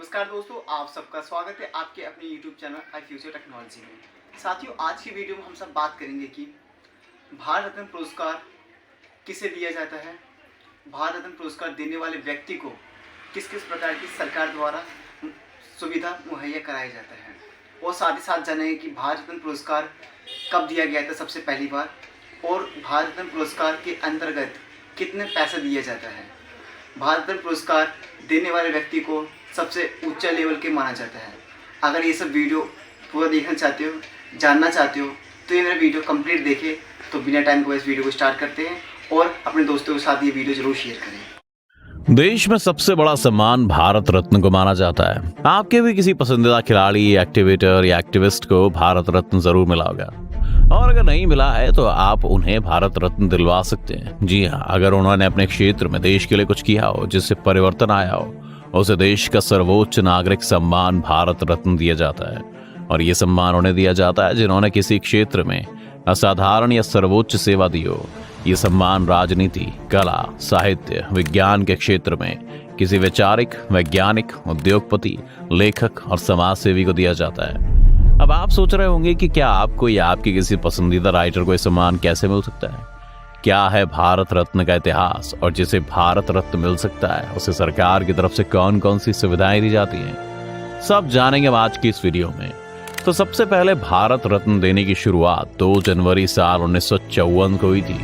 नमस्कार दोस्तों, आप सबका स्वागत है आपके अपने YouTube चैनल आई फ्यूचर टेक्नोलॉजी में। साथियों, आज की वीडियो में हम सब बात करेंगे कि भारत रत्न पुरस्कार किसे दिया जाता है, भारत रत्न पुरस्कार देने वाले व्यक्ति को किस किस प्रकार की सरकार द्वारा सुविधा मुहैया कराया जाता है, और साथ ही साथ जानेंगे कि भारत रत्न पुरस्कार कब दिया गया था सबसे पहली बार, और भारत रत्न पुरस्कार के अंतर्गत कितने पैसे दिया जाता है। भारत रत्न पुरस्कार देने वाले व्यक्ति को सबसे ऊंचा लेवल के माना जाता है। अगर ये सब वीडियो पूरा देखना चाहते हो, जानना चाहते हो, तो ये मेरा वीडियो कंप्लीट देखें। तो बिना टाइम को इस वीडियो को स्टार्ट करते हैं और अपने दोस्तों के साथ ये वीडियो जरूर शेयर करें। देश में सबसे बड़ा सम्मान भारत रत्न को माना जाता है। आपके भी किसी पसंदीदा खिलाड़ी, एक्टिवेटर या एक्टिविस्ट को भारत रत्न जरूर मिला होगा, और अगर नहीं मिला है तो आप उन्हें भारत रत्न दिलवा सकते हैं। जी हाँ, अगर उन्होंने अपने क्षेत्र में देश के लिए कुछ किया हो जिससे परिवर्तन आया हो, उसे देश का सर्वोच्च नागरिक सम्मान भारत रत्न दिया जाता है। और ये सम्मान उन्हें दिया जाता है जिन्होंने किसी क्षेत्र में असाधारण या सर्वोच्च सेवा दी हो। ये सम्मान राजनीति, कला, साहित्य, विज्ञान के क्षेत्र में किसी वैचारिक, वैज्ञानिक, उद्योगपति, लेखक और समाज सेवी को दिया जाता है। अब आप सोच रहे होंगे कि क्या आपको या आपके किसी पसंदीदा राइटर को ये सम्मान कैसे मिल सकता है। क्या है भारत रत्न का इतिहास, और जिसे भारत रत्न मिल सकता है उसे सरकार की तरफ से कौन कौन सी सुविधाएं दी जाती हैं, सब जानेंगे हम आज की इस वीडियो में। तो सबसे पहले भारत रत्न देने की शुरुआत 2 जनवरी साल 1954 को हुई थी,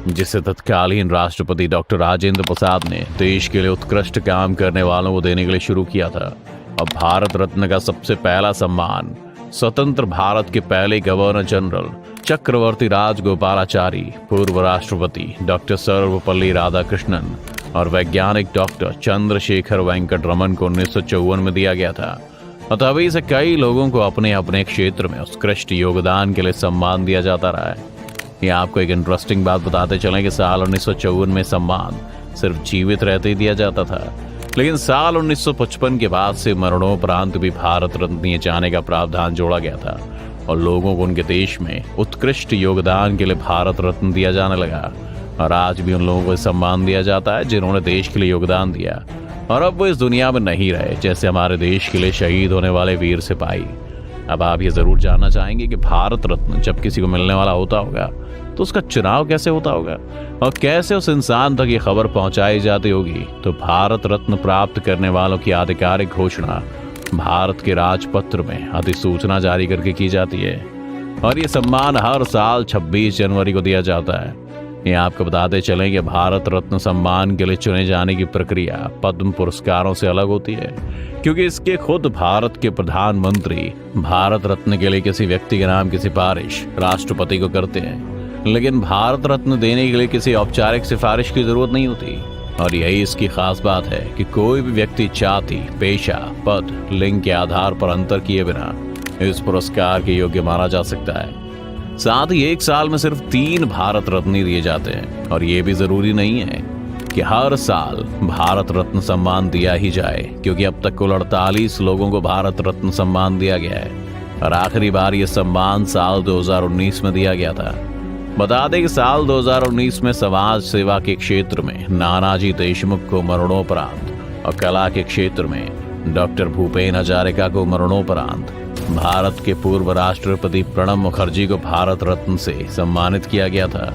जिसे तत्कालीन राष्ट्रपति डॉक्टर राजेंद्र प्रसाद ने देश के लिए उत्कृष्ट काम करने वालों को देने के लिए शुरू किया था। अब भारत रत्न का सबसे पहला सम्मान स्वतंत्र भारत के पहले गवर्नर जनरल चक्रवर्ती राजगोपालाचारी, पूर्व राष्ट्रपति डॉक्टर सर्वपल्ली राधाकृष्णन और वैज्ञानिक डॉक्टर चंद्रशेखर वेंकट रमन को 1954 में दिया गया था। और तभी से कई लोगों को अपने अपने क्षेत्र में उत्कृष्ट योगदान के लिए सम्मान दिया जाता रहा है। ये आपको एक इंटरेस्टिंग बात बताते चलें कि साल 1954 में सम्मान सिर्फ जीवित रहते ही दिया जाता था, लेकिन साल 1955 के बाद से मरणोपरांत भी भारत रत्न दिए जाने का प्रावधान जोड़ा गया था, और लोगों को उनके देश में उत्कृष्ट योगदान के लिए भारत रत्न दिया जाने लगा। और आज भी उन लोगों को सम्मान दिया जाता है जिन्होंने देश के लिए योगदान दिया और अब वो इस दुनिया में नहीं रहे, जैसे हमारे देश के लिए शहीद होने वाले वीर सिपाही। अब आप ये जरूर जानना चाहेंगे कि भारत रत्न जब किसी को मिलने वाला होता होगा तो उसका चुनाव कैसे होता होगा, और कैसे उस इंसान तक ये खबर पहुंचाई जाती होगी। तो भारत रत्न प्राप्त करने वालों की आधिकारिक घोषणा भारत के राजपत्र में अधिसूचना जारी करके की जाती है, और ये सम्मान हर साल 26 जनवरी को दिया जाता है। ये आपको बताते चलें कि भारत रत्न सम्मान के लिए चुने जाने की प्रक्रिया पद्म पुरस्कारों से अलग होती है, क्योंकि इसके खुद भारत के प्रधानमंत्री भारत रत्न के लिए किसी व्यक्ति के नाम की सिफारिश राष्ट्रपति को करते हैं, लेकिन भारत रत्न देने के लिए किसी औपचारिक सिफारिश की जरूरत नहीं होती। और यही इसकी खास बात है कि कोई भी व्यक्ति जाति, पेशा, पद, लिंग के आधार पर अंतर किए बिना इस पुरस्कार के योग्य माना जा सकता है। साथ ही एक साल में सिर्फ 3 भारत रत्न दिए जाते हैं, और ये भी जरूरी नहीं है कि हर साल भारत रत्न सम्मान दिया ही जाए, क्योंकि अब तक कुल 48 लोगों को भारत रत्न सम्मान दिया गया है, और आखिरी बार यह सम्मान साल 2019 में दिया गया था। बता दें कि साल 2019 में समाज सेवा के क्षेत्र में नानाजी देशमुख को मरणोपरांत और कला के क्षेत्र में डॉक्टर भूपेन हजारिका को मरणोपरांत भारत के पूर्व राष्ट्रपति प्रणब मुखर्जी को भारत रत्न से सम्मानित किया गया था।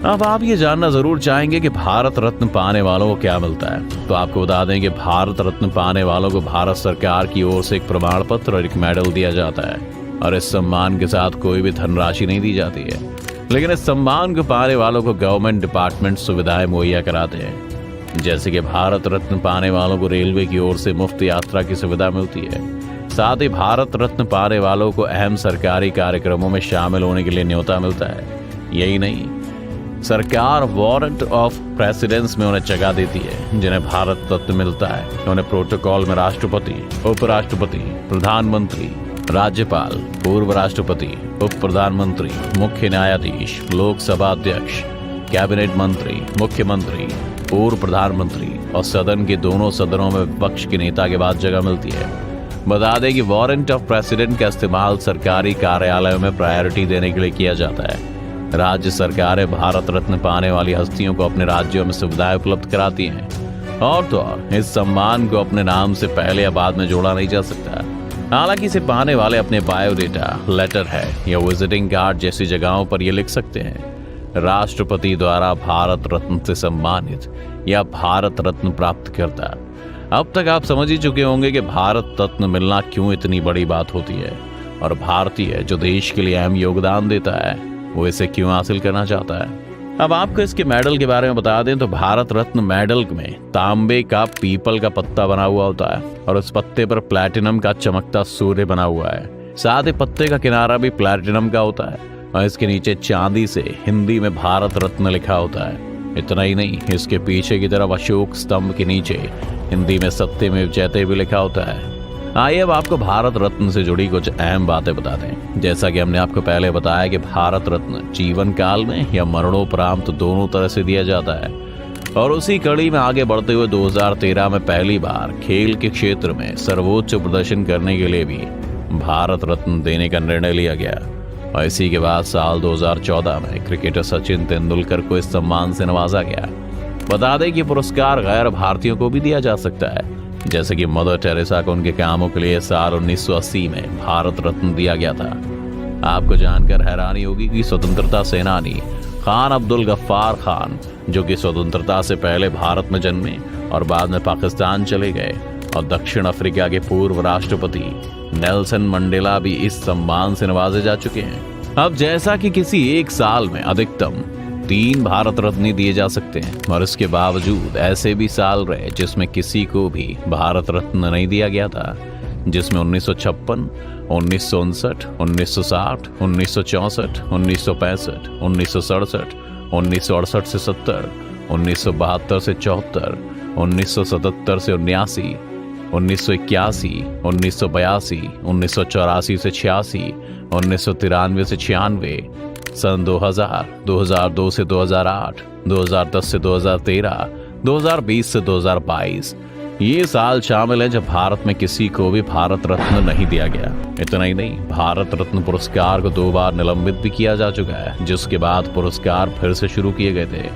अब आप ये जानना जरूर चाहेंगे कि भारत रत्न पाने वालों को क्या मिलता है। तो आपको बता दें कि भारत रत्न पाने वालों को भारत सरकार की ओर से एक प्रमाण पत्र और एक मेडल दिया जाता है, और इस सम्मान के साथ कोई भी धनराशि नहीं दी जाती है, लेकिन इस सम्मान को पाने वालों को गवर्नमेंट डिपार्टमेंट सुविधाएं मुहैया कराते हैं। जैसे कि भारत रत्न पाने वालों को रेलवे की ओर से मुफ्त यात्रा की सुविधा मिलती है। साथ ही भारत रत्न पाने वालों को अहम सरकारी कार्यक्रमों में शामिल होने के लिए न्योता मिलता है। यही नहीं, सरकार वारंट ऑफ प्रेसिडेंस में उन्हें जगह देती है जिन्हें भारत रत्न मिलता है। उन्हें प्रोटोकॉल में राष्ट्रपति, उपराष्ट्रपति, प्रधानमंत्री, राज्यपाल, पूर्व राष्ट्रपति, उप प्रधानमंत्री, मुख्य न्यायाधीश, लोकसभा अध्यक्ष, कैबिनेट मंत्री, मुख्यमंत्री, पूर्व प्रधानमंत्री और सदन के दोनों सदनों में विपक्ष के नेता के बाद जगह मिलती है। बता दें कि वारंट ऑफ प्रेसिडेंट का इस्तेमाल सरकारी कार्यालयों में प्रायोरिटी देने के लिए किया जाता है। राज्य सरकारें भारत रत्न पाने वाली हस्तियों को अपने राज्यों में सुविधाएं उपलब्ध कराती हैं। और तो और इस सम्मान को अपने नाम से पहले या बाद में जोड़ा नहीं जा सकता। हालांकि इसे पाने वाले अपने बायोडेटा, लेटर है या विजिटिंग कार्ड जैसी जगहों पर ये लिख सकते हैं, राष्ट्रपति द्वारा भारत रत्न से सम्मानित या भारत रत्न प्राप्त करता। अब तक आप समझ ही चुके होंगे कि भारत रत्न मिलना क्यों इतनी बड़ी बात होती है और भारतीय जो देश के लिए अहम योगदान देता है वो इसे क्यों हासिल करना चाहता है। अब आपको इसके मेडल के बारे में बता दें तो भारत रत्न मेडल में तांबे का पीपल का पत्ता बना हुआ होता है और उस पत्ते पर प्लैटिनम का चमकता सूर्य बना हुआ है। साथ ही पत्ते का किनारा भी प्लैटिनम का होता है और इसके नीचे चांदी से हिंदी में भारत रत्न लिखा होता है। इतना ही नहीं, इसके पीछे की तरफ अशोक स्तंभ के नीचे हिंदी में सत्यमेव जयते भी लिखा होता है। आइए अब आपको भारत रत्न से जुड़ी कुछ अहम बातें बता दें। जैसा कि हमने आपको पहले बताया कि भारत रत्न जीवन काल में या मरणोपरांत दोनों तरह से दिया जाता है और उसी कड़ी में आगे बढ़ते हुए 2013 में पहली बार खेल के क्षेत्र में सर्वोच्च प्रदर्शन करने के लिए भी भारत रत्न देने का निर्णय लिया गया और इसी के बाद साल 2014 में क्रिकेटर सचिन तेंदुलकर को इस सम्मान से नवाजा गया। बता दें कि पुरस्कार गैर भारतीयों को भी दिया जा सकता है, जैसे कि मदर टेरेसा को उनके कामों के लिए साल 1980 में भारत रत्न दिया गया था। आपको जानकर हैरानी होगी कि स्वतंत्रता सेनानी खान अब्दुल गफ्फार खान, जो कि स्वतंत्रता से पहले भारत में जन्मे और बाद में पाकिस्तान चले गए, और दक्षिण अफ्रीका के पूर्व राष्ट्रपति नेल्सन मंडेला भी इस सम्मान से नवाजे जा चुके हैं। अब जैसा कि किसी एक साल में अधिकतम 3 भारत रत्न दिए जा सकते हैं और इसके बावजूद ऐसे भी साल रहे जिसमें किसी को भी भारत रत्न नहीं दिया गया था, जिसमें 1956, 1959, 1960, 1964, 1965, 1967, 1968 से 70, 1972 से 74, 1977 से 79, 1981, 1982, 1984 से 86, 1993 से 96, सन 2000, 2002 से 2008, 2010 से 2013, 2020 से 2022 ये साल शामिल है जब भारत में किसी को भी भारत रत्न नहीं दिया गया। इतना ही नहीं, भारत रत्न पुरस्कार को 2 बार निलंबित भी किया जा चुका है, जिसके बाद पुरस्कार फिर से शुरू किए गए थे।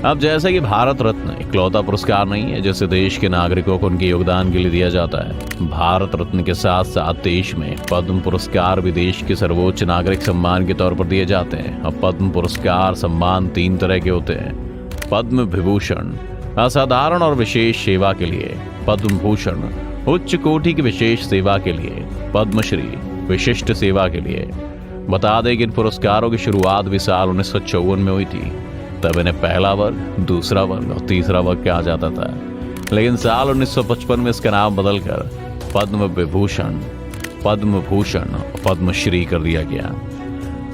अब जैसे कि भारत रत्न इकलौता पुरस्कार नहीं है जिसे देश के नागरिकों को उनके योगदान के लिए दिया जाता है। भारत रत्न के साथ साथ देश में पद्म पुरस्कार भी देश के सर्वोच्च नागरिक सम्मान के तौर पर दिए जाते हैं। और पद्म पुरस्कार सम्मान 3 तरह के होते हैं: पद्म विभूषण असाधारण और विशेष सेवा के लिए, पद्म भूषण उच्च कोटि की विशेष सेवा के लिए, पद्मश्री विशिष्ट सेवा के लिए। बता दें कि इन पुरस्कारों की शुरुआत भी साल 1954 में हुई थी। तब इन्हें पहला वर्ग, दूसरा वर्ग और तीसरा वर्ग कहा जाता था, लेकिन साल 1955 में इसका नाम बदलकर पद्म विभूषण, पद्म भूषण और पद्मश्री कर दिया गया।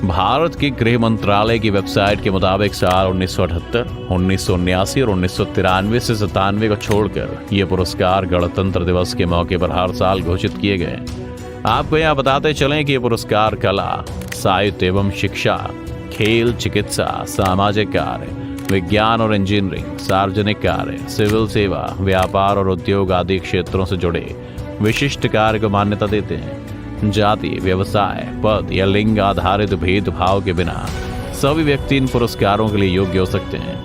भारत के गृह मंत्रालय की वेबसाइट के मुताबिक साल 1978, 1979 और 1993 से 97 को छोड़कर ये पुरस्कार गणतंत्र दिवस के मौके पर हर साल घोषित किए गए। आपको यहाँ बताते चलें कि ये पुरस्कार कला, साहित्य एवं शिक्षा, खेल, चिकित्सा, सामाजिक कार्य, विज्ञान और इंजीनियरिंग, सार्वजनिक कार्य, सिविल सेवा, व्यापार और उद्योग आदि क्षेत्रों से जुड़े विशिष्ट कार्य को मान्यता देते हैं। जाति, व्यवसाय, पद या लिंग आधारित भेदभाव के बिना सभी व्यक्ति इन पुरस्कारों के लिए योग्य हो सकते हैं।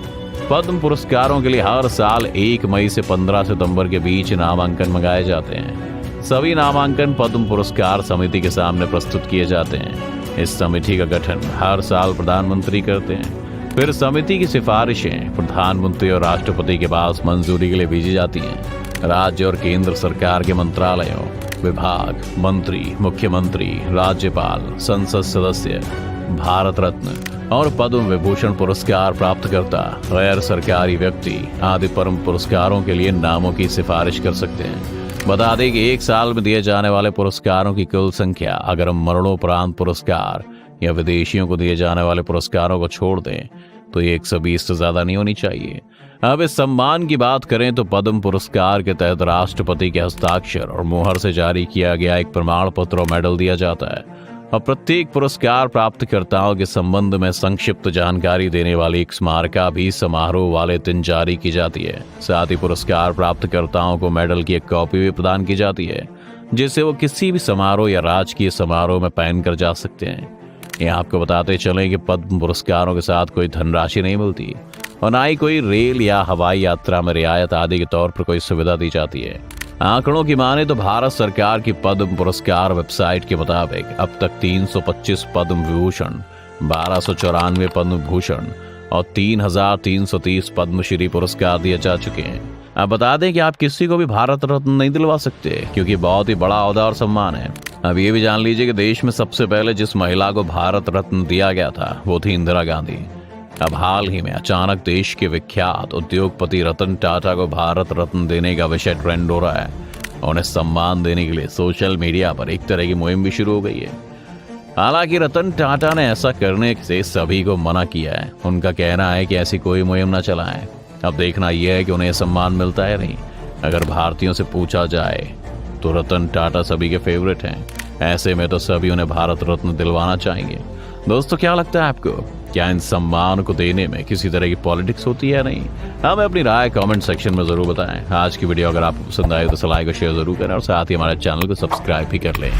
पद्म पुरस्कारों के लिए हर साल 1 मई से 15 सितंबर के बीच नामांकन मंगाए जाते हैं। सभी नामांकन पद्म पुरस्कार समिति के सामने प्रस्तुत किए जाते हैं। इस समिति का गठन हर साल प्रधानमंत्री करते हैं। फिर समिति की सिफारिशें प्रधानमंत्री और राष्ट्रपति के पास मंजूरी के लिए भेजी जाती हैं। राज्य और केंद्र सरकार के मंत्रालयों, विभाग, मंत्री, मुख्यमंत्री, राज्यपाल, संसद सदस्य भारत रत्न और पद्म विभूषण पुरस्कार प्राप्त करता गैर सरकारी व्यक्ति आदि पद्म पुरस्कारों के लिए नामों की सिफारिश कर सकते हैं। बता दें कि एक साल में दिए जाने वाले पुरस्कारों की कुल संख्या, अगर हम मरणोपरांत पुरस्कार या विदेशियों को दिए जाने वाले पुरस्कारों को छोड़ दें तो ये 120 से ज्यादा नहीं होनी चाहिए। अब इस सम्मान की बात करें तो पद्म पुरस्कार के तहत राष्ट्रपति के हस्ताक्षर और मुहर से जारी किया गया एक प्रमाण पत्र और मेडल दिया जाता है और प्रत्येक पुरस्कार प्राप्तकर्ताओं के संबंध में संक्षिप्त जानकारी देने वाली एक स्मारिका भी समारोह वाले दिन जारी की जाती है। साथ ही पुरस्कार प्राप्तकर्ताओं को मेडल की एक कॉपी भी प्रदान की जाती है जिसे वो किसी भी समारोह या राजकीय समारोह में पहन कर जा सकते हैं। यहाँ आपको बताते चलें कि पद्म पुरस्कारों के साथ कोई धनराशि नहीं मिलती। और ना ही कोई रेल या हवाई यात्रा में रियायत आदि के तौर पर कोई सुविधा दी जाती है। आंकड़ों की माने तो भारत सरकार की पद्म पुरस्कार वेबसाइट के मुताबिक अब तक 325 पद्म विभूषण, 1294 पद्म भूषण और 3330 पद्मश्री पुरस्कार दिए जा चुके हैं। अब बता दें कि आप किसी को भी भारत रत्न नहीं दिलवा सकते, क्योंकि बहुत ही बड़ा ओहदा और सम्मान है। अब ये भी जान लीजिए कि देश में सबसे पहले जिस महिला को भारत रत्न दिया गया था वो थी इंदिरा गांधी। अब हाल ही में अचानक देश के विख्यात उद्योगपति रतन टाटा को भारत रत्न देने का विषय ट्रेंड हो रहा है। उन्हें सम्मान देने के लिए सोशल मीडिया पर एक तरह की मुहिम भी शुरू हो गई है। हालांकि रतन टाटा ने ऐसा करने से सभी को मना किया है। उनका कहना है कि ऐसी कोई मुहिम न चलाएं। अब देखना यह है कि उन्हें सम्मान मिलता है नहीं। अगर भारतीयों से पूछा जाए तो रतन टाटा सभी के फेवरेट हैं। ऐसे में तो सभी उन्हें भारत रत्न दिलवाना चाहेंगे। दोस्तों, क्या लगता है आपको? क्या इन सम्मान को देने में किसी तरह की पॉलिटिक्स होती है या नहीं? हमें अपनी राय कमेंट सेक्शन में जरूर बताएं। आज की वीडियो अगर आपको पसंद आए तो लाइक और शेयर जरूर करें और साथ ही हमारे चैनल को सब्सक्राइब भी कर लें।